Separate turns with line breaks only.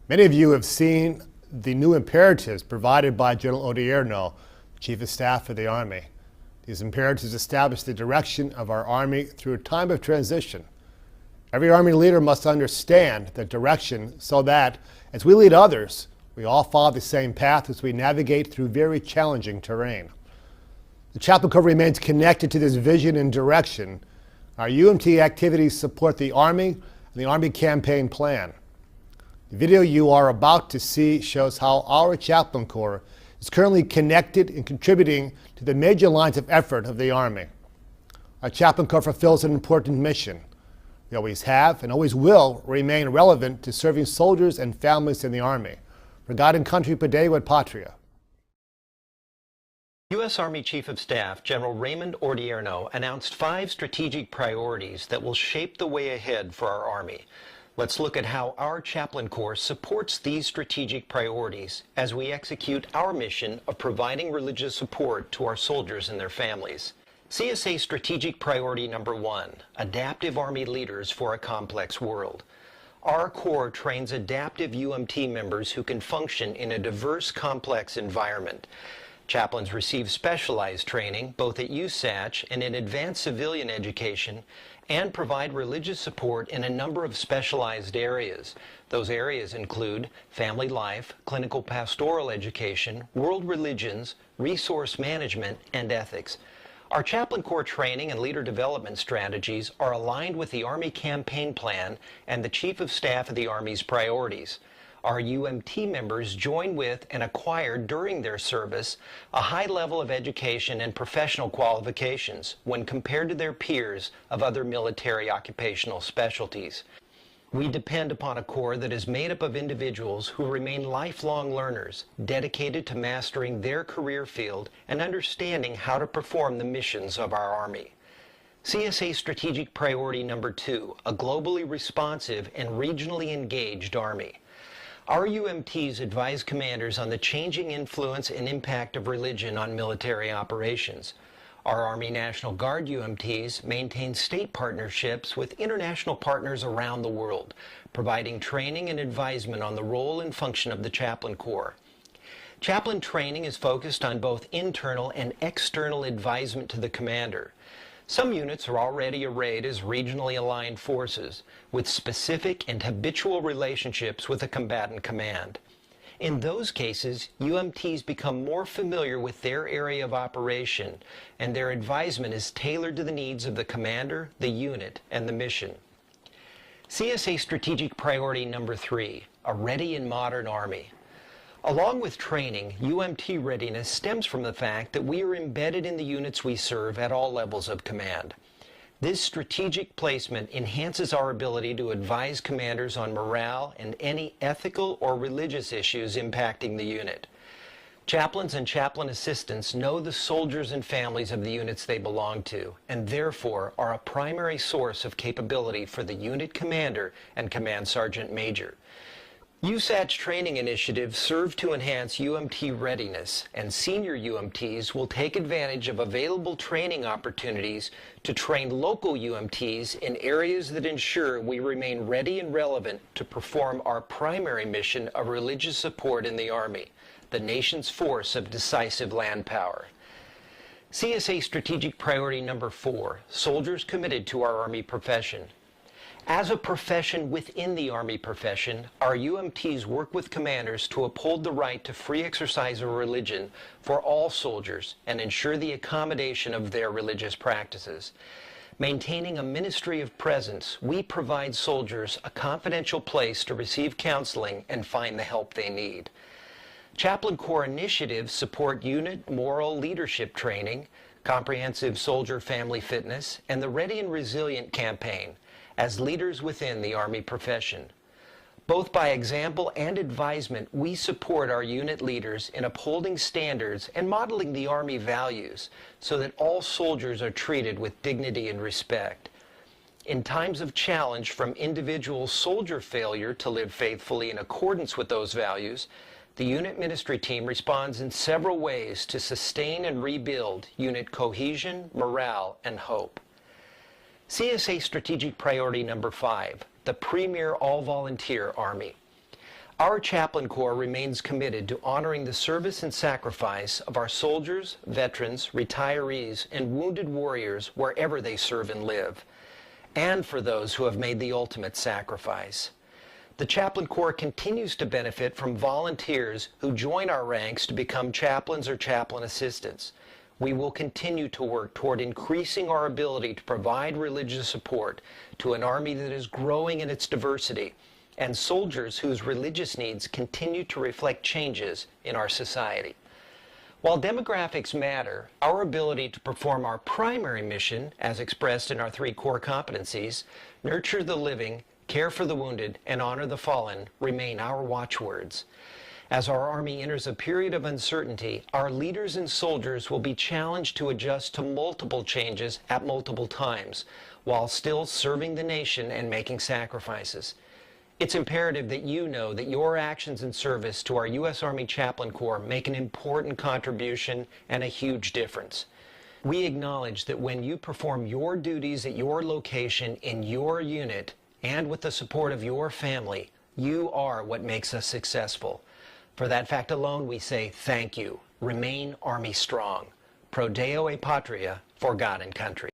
Many of you have seen the new imperatives provided by General Odierno, Chief of Staff for the Army. These imperatives establish the direction of our Army through a time of transition. Every Army leader must understand the direction so that, as we lead others, we all follow the same path as we navigate through very challenging terrain. The Chaplain Corps remains connected to this vision and direction. Our UMT activities support the Army and the Army campaign plan. The video you are about to see shows how our Chaplain Corps is currently connected and contributing to the major lines of effort of the Army. Our Chaplain Corps fulfills an important mission. We always have and always will remain relevant to serving soldiers and families in the Army. For God and country, per Deo et Patria.
U.S. Army Chief of Staff General Raymond Odierno announced 5 strategic priorities that will shape the way ahead for our Army. Let's look at how our Chaplain Corps supports these strategic priorities as we execute our mission of providing religious support to our soldiers and their families. CSA Strategic Priority Number 1, Adaptive Army Leaders for a Complex World. Our Corps trains adaptive UMT members who can function in a diverse, complex environment. Chaplains receive specialized training both at USACH and in advanced civilian education and provide religious support in a number of specialized areas. Those areas include family life, clinical pastoral education, world religions, resource management, and ethics. Our Chaplain Corps training and leader development strategies are aligned with the Army campaign plan and the Chief of Staff of the Army's priorities. Our UMT members join with and acquire during their service a high level of education and professional qualifications when compared to their peers of other military occupational specialties. We depend upon a Corps that is made up of individuals who remain lifelong learners, dedicated to mastering their career field and understanding how to perform the missions of our Army. CSA Strategic Priority Number 2, a globally responsive and regionally engaged Army. Our UMTs advise commanders on the changing influence and impact of religion on military operations. Our Army National Guard UMTs maintain state partnerships with international partners around the world, providing training and advisement on the role and function of the Chaplain Corps. Chaplain training is focused on both internal and external advisement to the commander. Some units are already arrayed as regionally aligned forces, with specific and habitual relationships with a combatant command. In those cases, UMTs become more familiar with their area of operation, and their advisement is tailored to the needs of the commander, the unit, and the mission. CSA Strategic Priority Number 3, a ready and modern Army. Along with training, UMT readiness stems from the fact that we are embedded in the units we serve at all levels of command. This strategic placement enhances our ability to advise commanders on morale and any ethical or religious issues impacting the unit. Chaplains and chaplain assistants know the soldiers and families of the units they belong to, and therefore are a primary source of capability for the unit commander and command sergeant major. USACH training initiatives serve to enhance UMT readiness, and senior UMTs will take advantage of available training opportunities to train local UMTs in areas that ensure we remain ready and relevant to perform our primary mission of religious support in the Army, the nation's force of decisive land power. CSA Strategic Priority Number 4, soldiers committed to our Army profession. As a profession within the Army profession, our UMTs work with commanders to uphold the right to free exercise of religion for all soldiers and ensure the accommodation of their religious practices. Maintaining a ministry of presence, we provide soldiers a confidential place to receive counseling and find the help they need. Chaplain Corps initiatives support unit moral leadership training, comprehensive soldier family fitness, and the Ready and Resilient campaign, as leaders within the Army profession. Both by example and advisement, we support our unit leaders in upholding standards and modeling the Army values so that all soldiers are treated with dignity and respect. In times of challenge from individual soldier failure to live faithfully in accordance with those values, the unit ministry team responds in several ways to sustain and rebuild unit cohesion, morale, and hope. CSA Strategic Priority Number 5, the premier all-volunteer Army. Our Chaplain Corps remains committed to honoring the service and sacrifice of our soldiers, veterans, retirees, and wounded warriors wherever they serve and live, and for those who have made the ultimate sacrifice. The Chaplain Corps continues to benefit from volunteers who join our ranks to become chaplains or chaplain assistants. We will continue to work toward increasing our ability to provide religious support to an Army that is growing in its diversity and soldiers whose religious needs continue to reflect changes in our society. While demographics matter, our ability to perform our primary mission, as expressed in our 3 core competencies, nurture the living, care for the wounded, and honor the fallen, remain our watchwords. As our Army enters a period of uncertainty, our leaders and soldiers will be challenged to adjust to multiple changes at multiple times, while still serving the nation and making sacrifices. It's imperative that you know that your actions and service to our U.S. Army Chaplain Corps make an important contribution and a huge difference. We acknowledge that when you perform your duties at your location in your unit and with the support of your family, you are what makes us successful. For that fact alone, we say thank you. Remain Army strong. Pro Deo e Patria, for God and country.